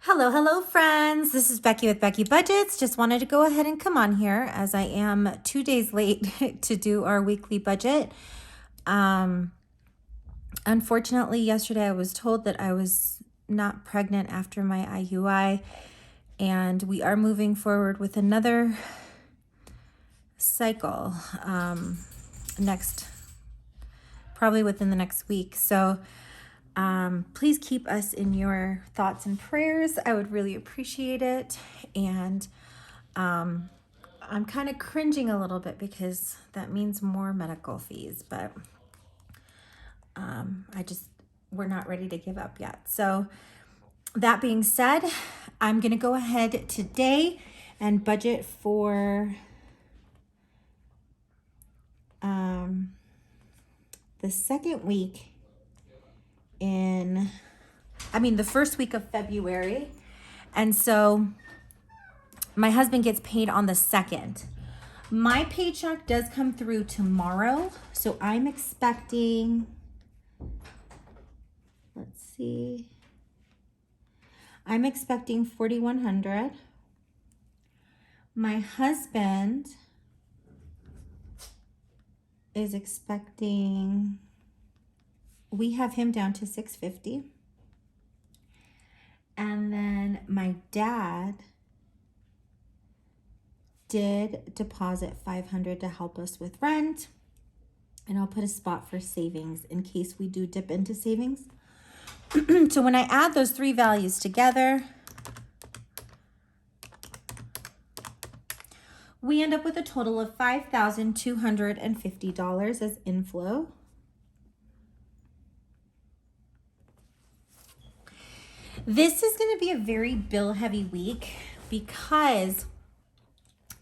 Hello, hello, friends. This is Becky with Becky Budgets. Just wanted to go ahead and come on here as I am 2 days late to do our weekly budget. Unfortunately, yesterday I was told that I was not pregnant after my IUI, and we are moving forward with another cycle probably within the next week. So please keep us in your thoughts and prayers. I would really appreciate it. And I'm kind of cringing a little bit because that means more medical fees, but we're not ready to give up yet. So that being said, I'm going to go ahead today and budget for the second week the first week of February. And so my husband gets paid on the 2nd. My paycheck does come through tomorrow. So I'm expecting, I'm expecting $4,100. My husband is expecting, we have him down to $650. And then my dad did deposit $500 to help us with rent. And I'll put a spot for savings in case we do dip into savings. So when I add those three values together, we end up with a total of $5,250 as inflow. This is going to be a very bill heavy week because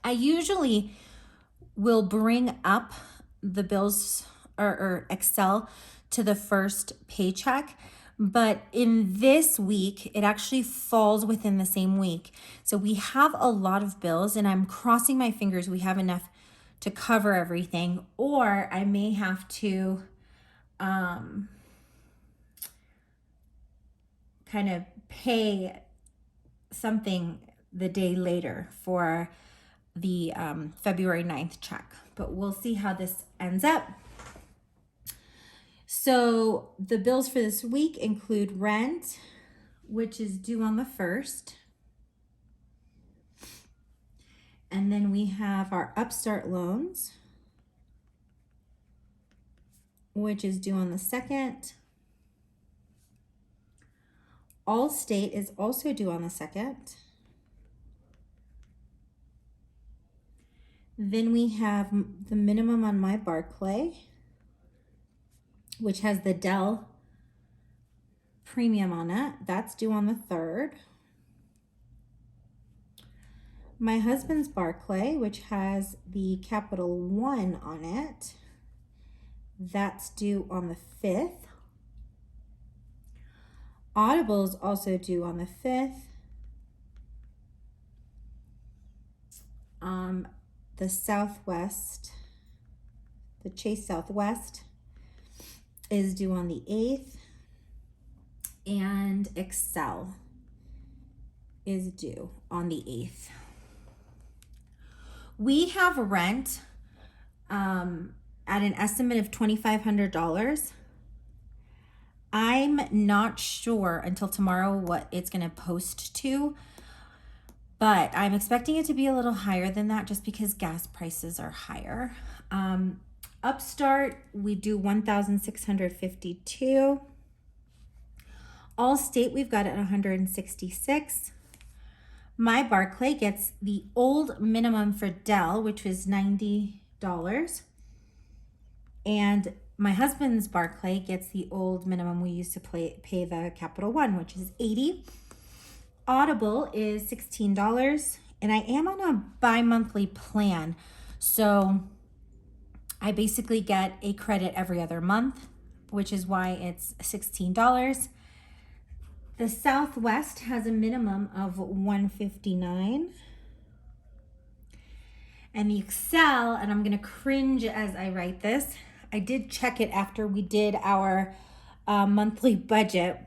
I usually will bring up the bills or Excel to the first paycheck. But in this week, it actually falls within the same week. So we have a lot of bills, and I'm crossing my fingers we have enough to cover everything, or I may have to kind of pay something the day later for the February 9th check. But we'll see how this ends up. So the bills for this week include rent, which is due on the 1st. And then we have our Upstart loans, which is due on the 2nd. Allstate is also due on the 2nd. Then we have the minimum on my Barclay, which has the Dell premium on it. That's due on the 3rd. My husband's Barclay, which has the Capital One on it, that's due on the 5th. Audible is also due on the 5th. The Southwest, the Chase Southwest is due on the 8th. And Excel is due on the 8th. We have rent at an estimate of $2,500. I'm not sure until tomorrow what it's going to post to, but I'm expecting it to be a little higher than that just because gas prices are higher. Upstart, we do $1,652. Allstate, we've got it at $166. My Barclay gets the old minimum for Dell, which was $90. And my husband's Barclay gets the old minimum we used to pay the Capital One, which is $80. Audible is $16. And I am on a bi-monthly plan. So I basically get a credit every other month, which is why it's $16. The Southwest has a minimum of $159. And the Excel, and I'm going to cringe as I write this, I did check it after we did our monthly budget.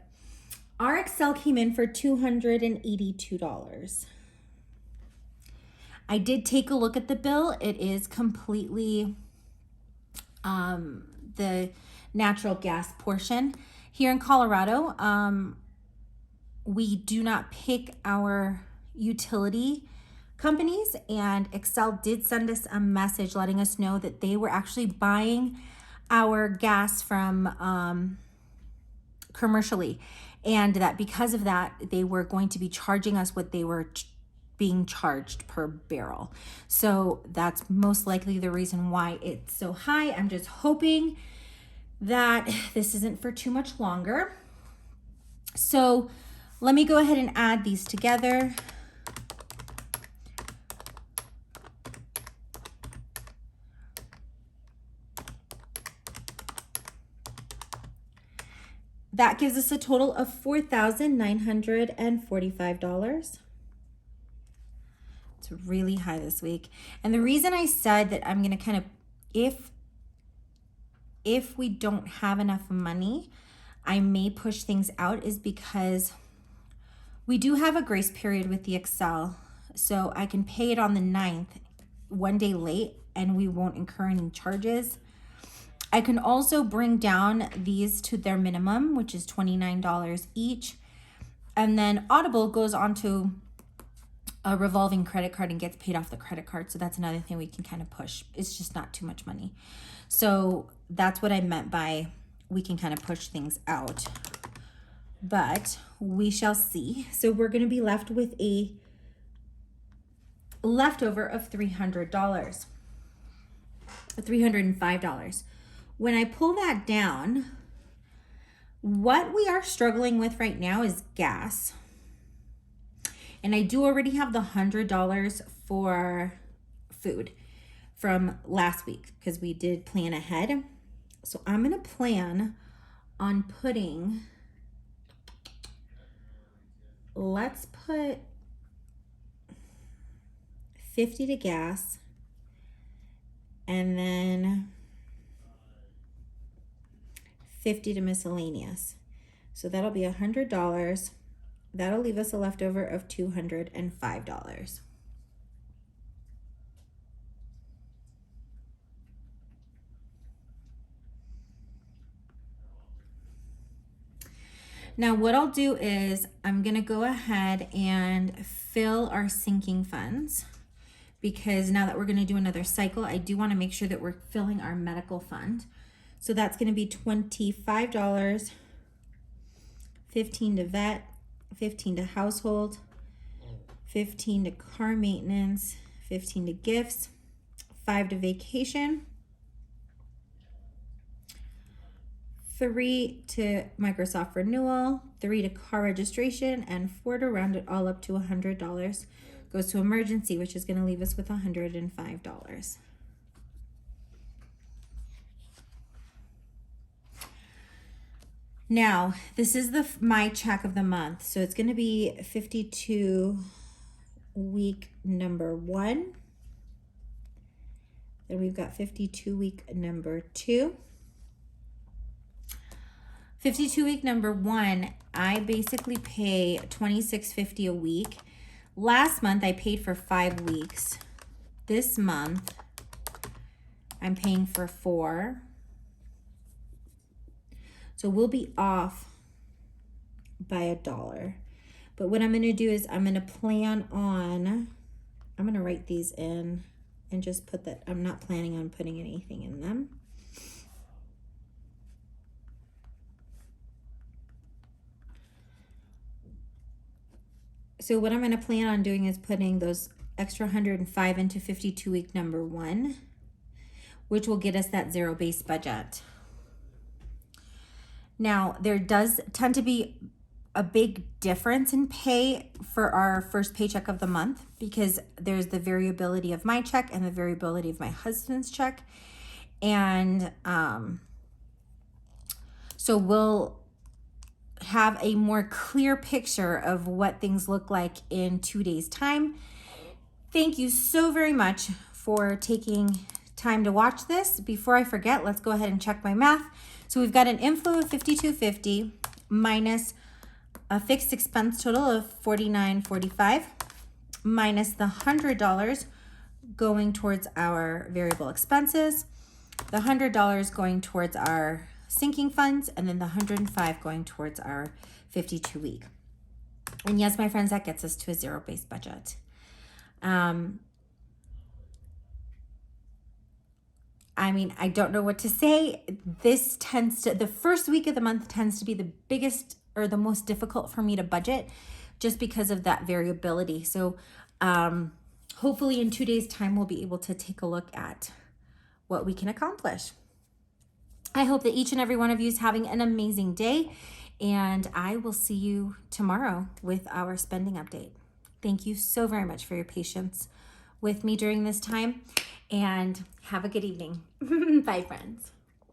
Our Excel came in for $282. I did take a look at the bill. It is completely the natural gas portion. Here in Colorado, we do not pick our utility companies, and Excel did send us a message letting us know that they were actually buying our gas from commercially, and that because of that, they were going to be charging us what they were being charged per barrel. So that's most likely the reason why it's so high. I'm just hoping that this isn't for too much longer. So let me go ahead and add these together. That gives us a total of $4,945. It's really high this week. And the reason I said that I'm going to kind of, if we don't have enough money, I may push things out, is because we do have a grace period with the Excel. So I can pay it on the 9th, one day late, and we won't incur any charges. I can also bring down these to their minimum, which is $29 each. And then Audible goes onto a revolving credit card and gets paid off the credit card. So that's another thing we can kind of push. It's just not too much money. So that's what I meant by we can kind of push things out. But we shall see. So we're going to be left with a leftover of $305. When I pull that down, what we are struggling with right now is gas. And I do already have the $100 for food from last week because we did plan ahead. So I'm going to plan on putting, let's put 50 to gas, and then 50 to miscellaneous. So that'll be $100. That'll leave us a leftover of $205. Now what I'll do is I'm gonna go ahead and fill our sinking funds, because now that we're gonna do another cycle, I do wanna make sure that we're filling our medical fund. So that's gonna be $25, 15 to vet, 15 to household, 15 to car maintenance, 15 to gifts, 5 to vacation, 3 to Microsoft renewal, 3 to car registration, and 4 to round it all up to $100 goes to emergency, which is going to leave us with $105. Now, this is my check of the month. So it's going to be 52 week number 1. Then we've got 52 week number 2. 52 week number 1, I basically pay $26.50 a week. Last month I paid for 5 weeks. This month I'm paying for 4. So we'll be off by $1. But what I'm going to do is I'm going to plan on, I'm going to write these in and just put that I'm not planning on putting anything in them. So what I'm going to plan on doing is putting those extra 105 into 52 week number 1, which will get us that zero base budget. Now, there does tend to be a big difference in pay for our first paycheck of the month, because there's the variability of my check and the variability of my husband's check. And so we'll have a more clear picture of what things look like in 2 days' time. Thank you so very much for taking time to watch this. Before I forget, let's go ahead and check my math. So we've got an inflow of $52.50 minus a fixed expense total of $49.45 minus the $100 going towards our variable expenses, the $100 going towards our sinking funds, and then the $105 going towards our 52-week. And yes, my friends, that gets us to a zero-based budget. I mean, I don't know what to say. The first week of the month tends to be the biggest or the most difficult for me to budget just because of that variability. So hopefully in 2 days' time, we'll be able to take a look at what we can accomplish. I hope that each and every one of you is having an amazing day, and I will see you tomorrow with our spending update. Thank you so very much for your patience with me during this time, and have a good evening. Bye, friends.